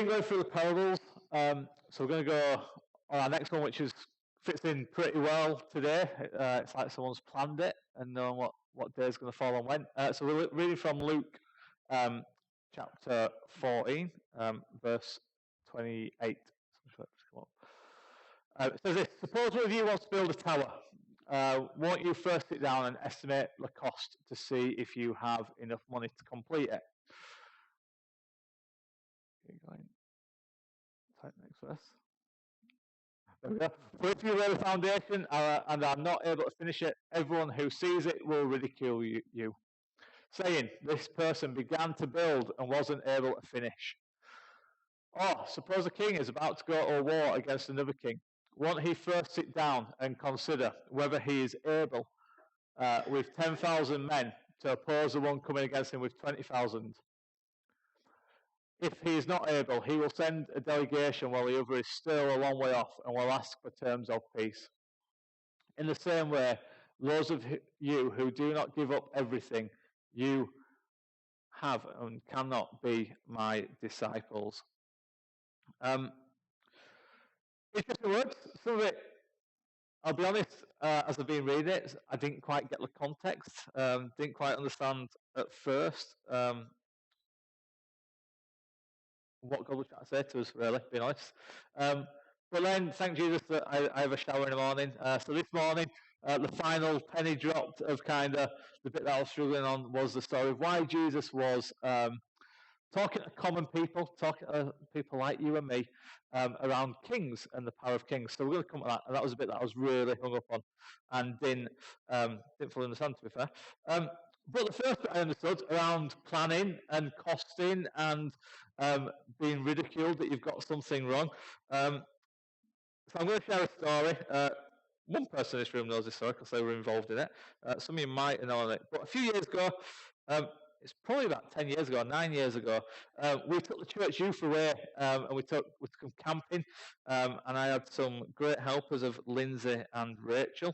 been going through the parables, so we're going to go on our next one, which fits in pretty well today. It's like someone's planned it and known what day is going to fall on when. So we're reading from Luke chapter 14, verse 28. It says this: suppose one of you wants to build a tower. Won't you first sit down and estimate the cost to see if you have enough money to complete it? Keep going. Type next verse. There we go. For if you lay the foundation and are not able to finish it, everyone who sees it will ridicule you, saying, "This person began to build and wasn't able to finish." Or suppose a king is about to go to a war against another king. Won't he first sit down and consider whether he is able, with 10,000 men, to oppose the one coming against him with 20,000? If he is not able, he will send a delegation while the other is still a long way off and will ask for terms of peace. In the same way, those of you who do not give up everything you have and cannot be my disciples. Interesting words. Some of it, I'll be honest, as I've been reading it, I didn't quite get the context, didn't quite understand at first what God was trying to say to us, really, being honest. But then, thank Jesus that I have a shower in the morning. So this morning, the final penny dropped of kind of the bit that I was struggling on was the story of why Jesus was talking to common people, talking to people like you and me, around kings and the power of kings. So we're going to come to that, and that was a bit that I was really hung up on and didn't fully understand, to be fair. But the first bit I understood around planning and costing and being ridiculed that you've got something wrong. So I'm going to share a story. One person in this room knows this story because they were involved in it. Some of you might know it. But a few years ago, it's probably about 10 years ago, 9 years ago, we took the church youth away and we took them camping. And I had some great helpers of Lindsay and Rachel.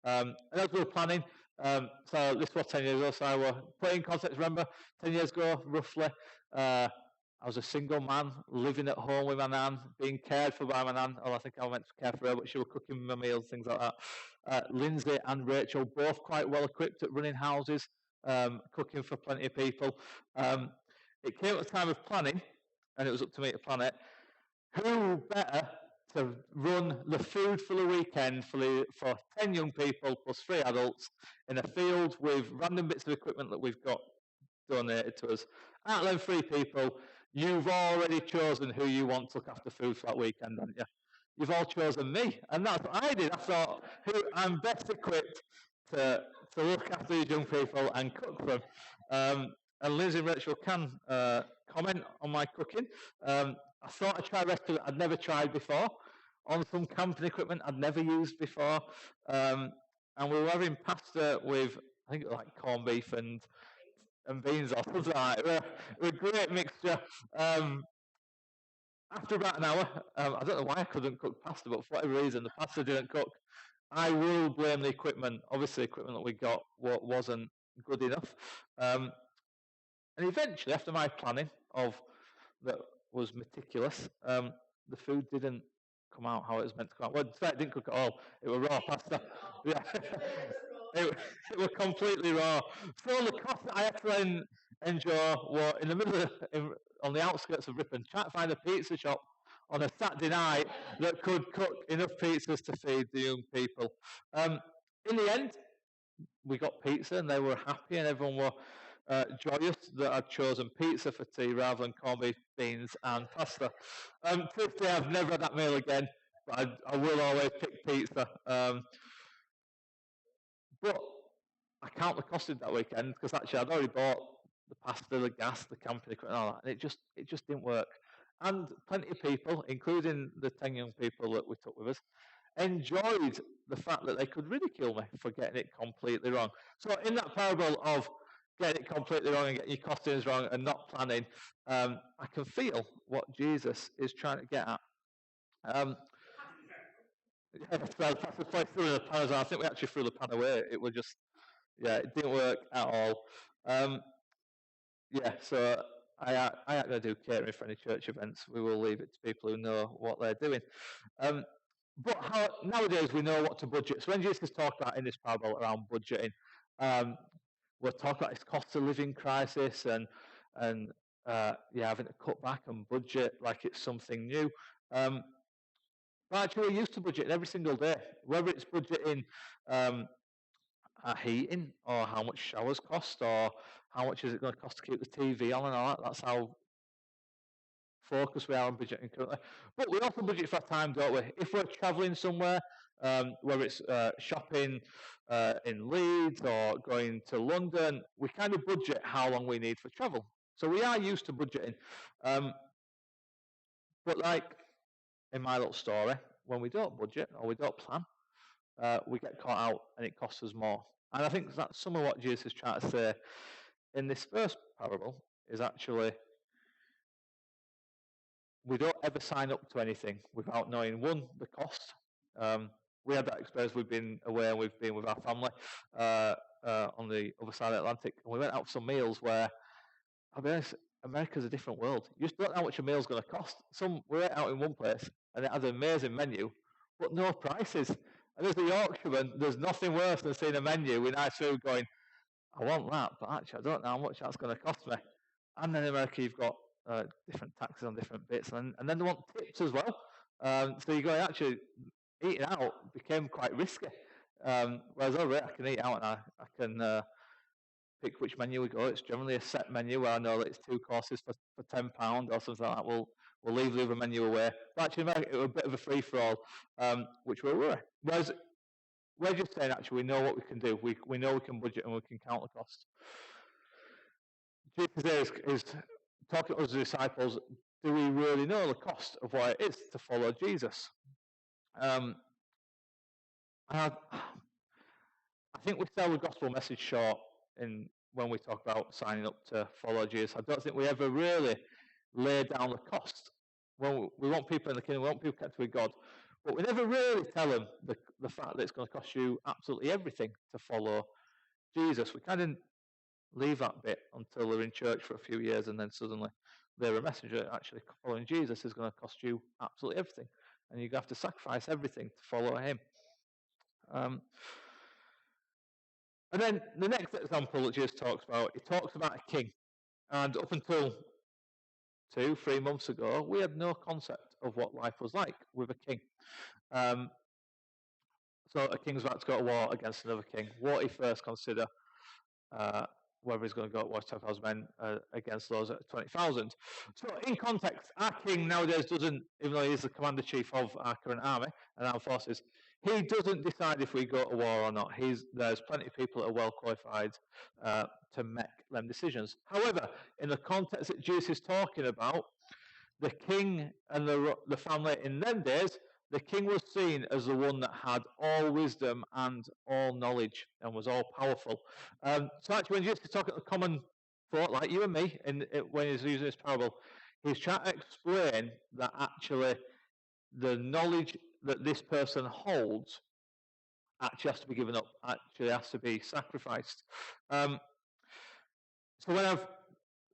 And as we were planning, so this was 10 years ago, so I was putting in context, remember, 10 years ago, roughly, I was a single man living at home with my nan, being cared for by my nan. Oh, I think I meant to care for her, but she was cooking my meals, things like that. Lindsay and Rachel, both quite well equipped at running houses, cooking for plenty of people. It came at the time of planning, and it was up to me to plan it. Who better to run the food for the weekend for 10 young people plus 3 adults in a field with random bits of equipment that we've got donated to us? Out of them 3 people, you've already chosen who you want to look after food for that weekend, haven't you? You've all chosen me, and that's what I did. I thought, I'm best equipped to look after these young people and cook for them. And Lindsay and Rachel can comment on my cooking. I thought I'd try a recipe that I'd never tried before, on some camping equipment I'd never used before. And we were having pasta with, I think it was like corned beef and beans or something like that. It was a great mixture. After about an hour, I don't know why I couldn't cook pasta, but for whatever reason, the pasta didn't cook. I will blame the equipment. Obviously, the equipment that we got wasn't good enough. And eventually, after my planning that was meticulous, the food didn't come out how it was meant to come out. Well, in fact, it didn't cook at all. It was raw pasta. Yeah. It was completely raw. So the cost that I had to then endure were in the middle on the outskirts of Ripon, trying to find a pizza shop on a Saturday night that could cook enough pizzas to feed the young people. In the end, we got pizza and they were happy and everyone were joyous that I'd chosen pizza for tea rather than corned beef, beans and pasta. To this day, I've never had that meal again, but I will always pick pizza. But I count the costing that weekend because actually I'd already bought the pasta, the gas, the camping equipment, and all that, and it just didn't work. And plenty of people, including the 10 young people that we took with us, enjoyed the fact that they could ridicule me for getting it completely wrong. So in that parable of getting it completely wrong and getting your costings wrong and not planning, I can feel what Jesus is trying to get at. Yeah, so that's the place through the pan as well. I think we actually threw the pan away. It didn't work at all. So I ain't going to do catering for any church events. We will leave it to people who know what they're doing. But nowadays we know what to budget. So when Jesus talked about in this parable around budgeting, we'll talk about this cost of living crisis and having to cut back and budget like it's something new. But actually, we're used to budgeting every single day, whether it's budgeting our heating or how much showers cost or how much is it going to cost to keep the TV on and all that. That's how focused we are on budgeting currently. But we also budget for time, don't we? If we're travelling somewhere, whether it's shopping in Leeds or going to London, we kind of budget how long we need for travel. So we are used to budgeting. But like in my little story, when we don't budget or we don't plan, we get caught out and it costs us more. And I think that's some of what Jesus is trying to say in this first parable is actually we don't ever sign up to anything without knowing, one, the cost. We had that experience. We've been away and we've been with our family on the other side of the Atlantic. And we went out for some meals where, I'll be honest, America's a different world. You just don't know how much a meal's going to cost. We went out in one place and it had an amazing menu, but no prices. And as a Yorkshireman, there's nothing worse than seeing a menu with nice food going, I want that, but actually I don't know how much that's going to cost me. And then in America, you've got different taxes on different bits, and then they want tips as well. So you go, actually, eating out became quite risky. Whereas over here, I can eat out and I can pick which menu we go. It's generally a set menu where I know that it's 2 courses for £10 or something like that. We'll leave the other menu away. But actually, in America, it was a bit of a free for all, which we're worried. Whereas we're just saying, actually, we know what we can do. We know we can budget and we can count the costs. Jesus is talking to us as disciples. Do we really know the cost of what it is to follow Jesus? I think we sell the gospel message short when we talk about signing up to follow Jesus. I don't think we ever really lay down the cost. Well, we want people in the kingdom, we want people kept with God, but we never really tell them the fact that it's going to cost you absolutely everything to follow Jesus. We kind of leave that bit until they're in church for a few years and then suddenly they're a messenger. Actually, following Jesus is going to cost you absolutely everything, and you have to sacrifice everything to follow him. And then the next example that Jesus talks about, he talks about a king. And up until 2-3 months ago, we had no concept of what life was like with a king. So a king's about to go to war against another king. What he first consider whether he's going to go at war with 10,000 men against those at 20,000. So in context, our king nowadays doesn't, even though he's the commander-chief of our current army and armed forces, he doesn't decide if we go to war or not. There's plenty of people that are well qualified to make them decisions. However, in the context that Jesus is talking about, the king and the family in them days, the king was seen as the one that had all wisdom and all knowledge and was all powerful. So actually, when Jesus is talking to common folk like you and me, when he's using this parable, he's trying to explain that actually the knowledge that this person holds actually has to be given up, actually has to be sacrificed. So when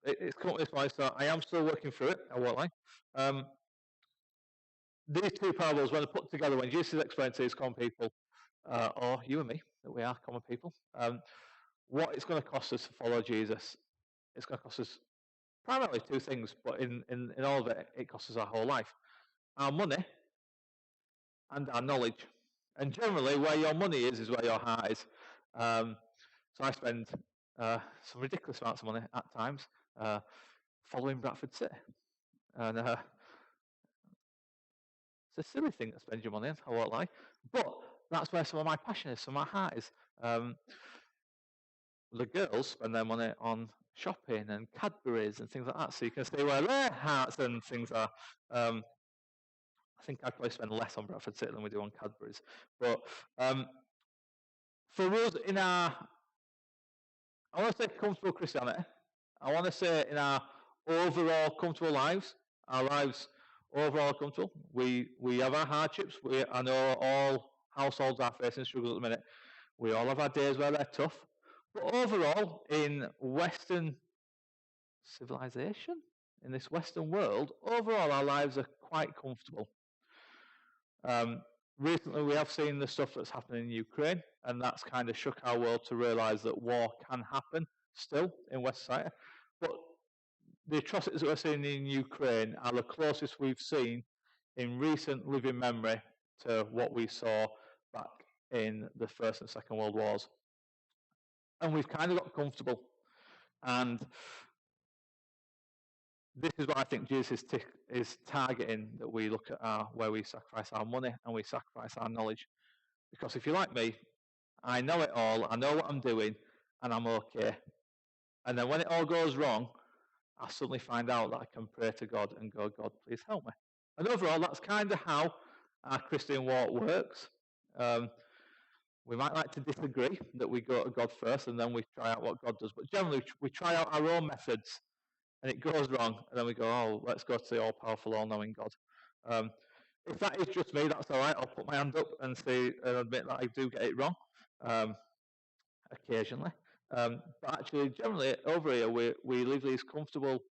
it's come up this way, so I am still working through it, I won't lie. These two parables, when they're put together, when Jesus explains to his common people, or you and me, that we are common people, what it's going to cost us to follow Jesus, it's going to cost us primarily 2 things, but in all of it, it costs us our whole life. Our money and our knowledge. And generally, where your money is where your heart is. So I spend some ridiculous amounts of money at times following Bradford City. And it's a silly thing to spend your money on, I won't lie. But that's where some of my passion is, some of my heart is. The girls spend their money on shopping and Cadbury's and things like that, so you can see where their hearts and things are. I think I probably spend less on Bradford City than we do on Cadbury's. But for us in our, I want to say comfortable Christianity, I want to say in our overall comfortable lives, our lives overall comfortable, we have our hardships. I know all households are facing struggles at the minute. We all have our days where they're tough. But overall, in Western civilization, in this Western world, overall our lives are quite comfortable. Recently, we have seen the stuff that's happening in Ukraine, and that's kind of shook our world to realise that war can happen still in West society. But the atrocities that we're seeing in Ukraine are the closest we've seen in recent living memory to what we saw back in the First and Second World Wars. And we've kind of got comfortable. And this is what I think Jesus is targeting, that we look at where we sacrifice our money and we sacrifice our knowledge. Because if you're like me, I know it all, I know what I'm doing, and I'm okay. And then when it all goes wrong, I suddenly find out that I can pray to God and go, God, please help me. And overall, that's kind of how our Christian walk works. We might like to disagree, that we go to God first and then we try out what God does. But generally, we try out our own methods and it goes wrong. And then we go, oh, let's go to the all-powerful, all-knowing God. If that is just me, that's all right. I'll put my hand up and say and admit that I do get it wrong occasionally. But actually, generally, over here, we live these comfortable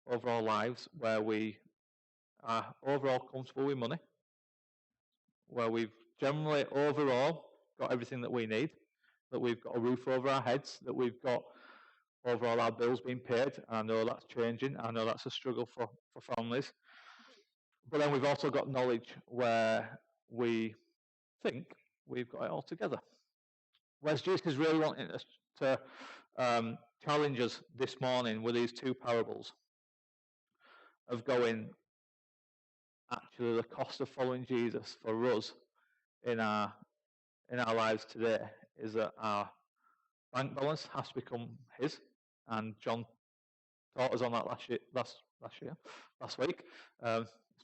overall lives where we are overall comfortable with money, where we've generally overall got everything that we need, that we've got a roof over our heads, that we've got overall our bills being paid. I know that's changing. I know that's a struggle for families. But then we've also got knowledge where we think we've got it all together. Whereas Jesus is really wanting us to challenge us this morning with these two parables of going, actually the cost of following Jesus for us in our lives today is that our bank balance has to become his, and John taught us on that last week.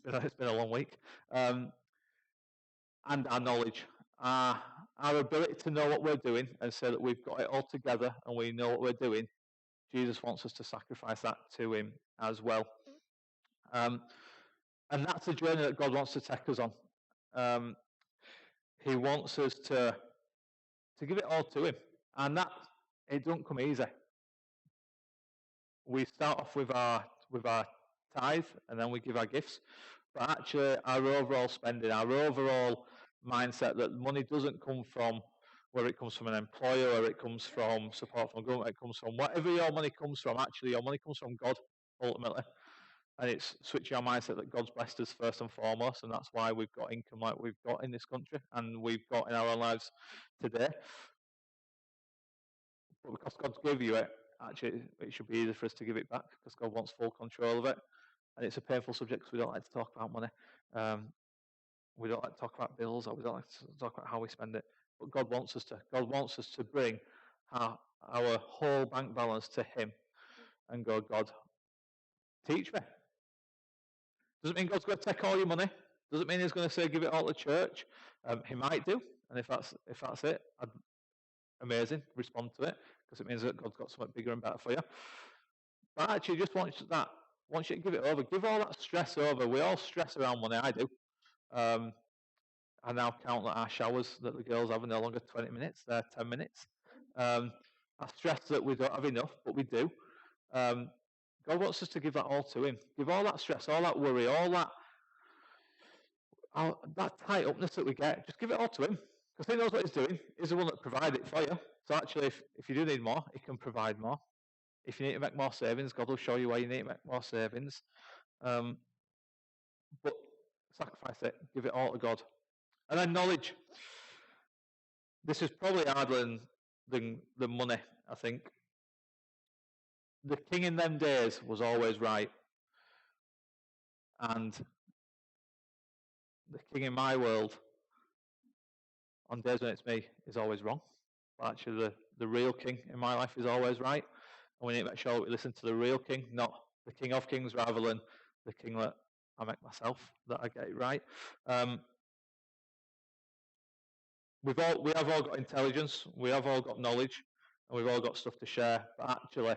It's been a long week, and our knowledge, our ability to know what we're doing and say that we've got it all together and we know what we're doing. Jesus wants us to sacrifice that to him as well. And that's the journey that God wants to take us on. He wants us to give it all to him. And that, it don't come easy. We start off with our tithe and then we give our gifts. But actually our overall spending, our overall mindset that money doesn't come from where it comes from an employer, or it comes from support from government, it comes from whatever your money comes from, actually your money comes from God ultimately. And it's switching our mindset that God's blessed us first and foremost, and that's why we've got income like we've got in this country and we've got in our own lives today. But because God's given you it, actually it should be easy for us to give it back because God wants full control of it. And it's a painful subject because we don't like to talk about money. We don't like to talk about bills, or we don't like to talk about how we spend it. But God wants us to. God wants us to bring our whole bank balance to him and go, God, teach me. Doesn't mean God's going to take all your money. Doesn't mean he's going to say give it all to church. He might do, and if that's it, amazing, respond to it, because it means that God's got something bigger and better for you. But actually, just once you give it over, give all that stress over. We all stress around money. I do. I now count that our showers that the girls have are no longer 20 minutes; they're 10 minutes. I stress that we don't have enough, but we do. God wants us to give that all to him. Give all that stress, all that worry, all that tight upness that we get, just give it all to him. Because he knows what he's doing. He's the one that provided it for you. So actually, if you do need more, he can provide more. If you need to make more savings, God will show you where you need to make more savings. But sacrifice it. Give it all to God. And then knowledge. This is probably harder than money, I think. The king in them days was always right. And the king in my world, on days when it's me, is always wrong. But actually, the real king in my life is always right. And we need to make sure that we listen to the real king, not the king of kings, rather than the king that I make myself, that I get it right. We have all got intelligence, we have all got knowledge, and we've all got stuff to share. But actually,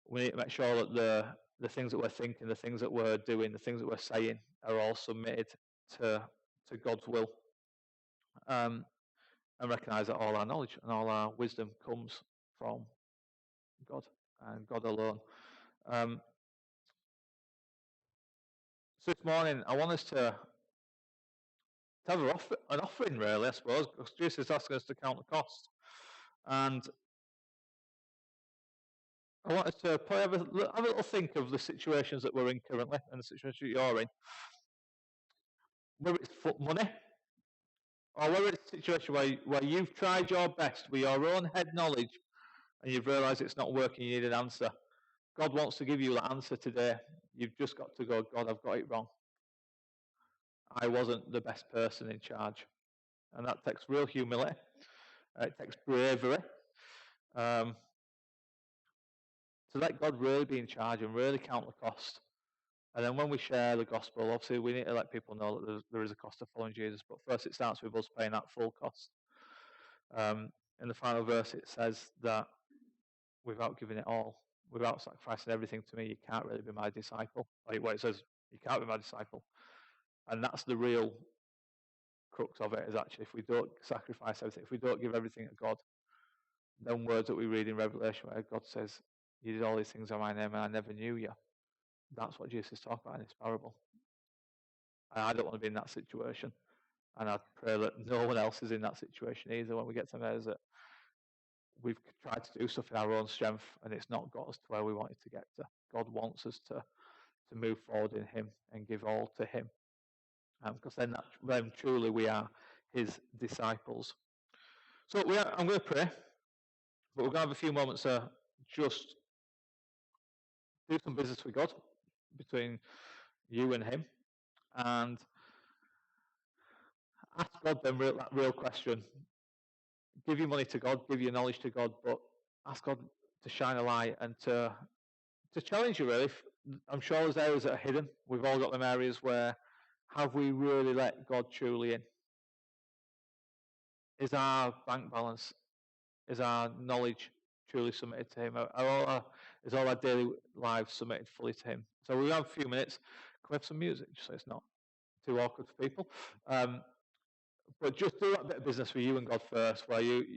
we need to make sure that the things that we're thinking, the things that we're doing, the things that we're saying are all submitted to God's will. And recognise that all our knowledge and all our wisdom comes from God. and God alone. So this morning, I want us to have an offering, really, I suppose, because Jesus is asking us to count the cost. And I want us to probably have a little think of the situations that we're in currently and the situation that you're in. Whether it's money, or whether it's a situation where you've tried your best with your own head knowledge and you've realised it's not working, you need an answer. God wants to give you that answer today. You've just got to go, God, I've got it wrong. I wasn't the best person in charge. And that takes real humility. It takes bravery. To let God really be in charge and really count the cost. And then when we share the gospel, obviously we need to let people know that there is a cost of following Jesus. But first it starts with us paying that full cost. In the final verse it says that without giving it all, without sacrificing everything to me, you can't really be my disciple. Like what it says, you can't be my disciple. And that's the real crux of it, is actually if we don't sacrifice everything, if we don't give everything to God, them words that we read in Revelation where God says, you did all these things in my name and I never knew you. That's what Jesus is talking about in this parable. And I don't want to be in that situation. And I pray that no one else is in that situation either when we get to those that we've tried to do stuff in our own strength and it's not got us to where we wanted to get to. God wants us to move forward in Him and give all to Him. Because then truly we are His disciples. So I'm going to pray, but we're going to have a few moments to just do some business with God between you and Him, and ask God then that real question. Give your money to God, give your knowledge to God, but ask God to shine a light and to challenge you, really. I'm sure there's areas that are hidden. We've all got them areas where have we really let God truly in? Is our bank balance, is our knowledge truly submitted to Him? Is all our daily lives submitted fully to Him? So we have a few minutes. Can we have some music so it's not too awkward for people? But just do that bit of business with you and God first, where you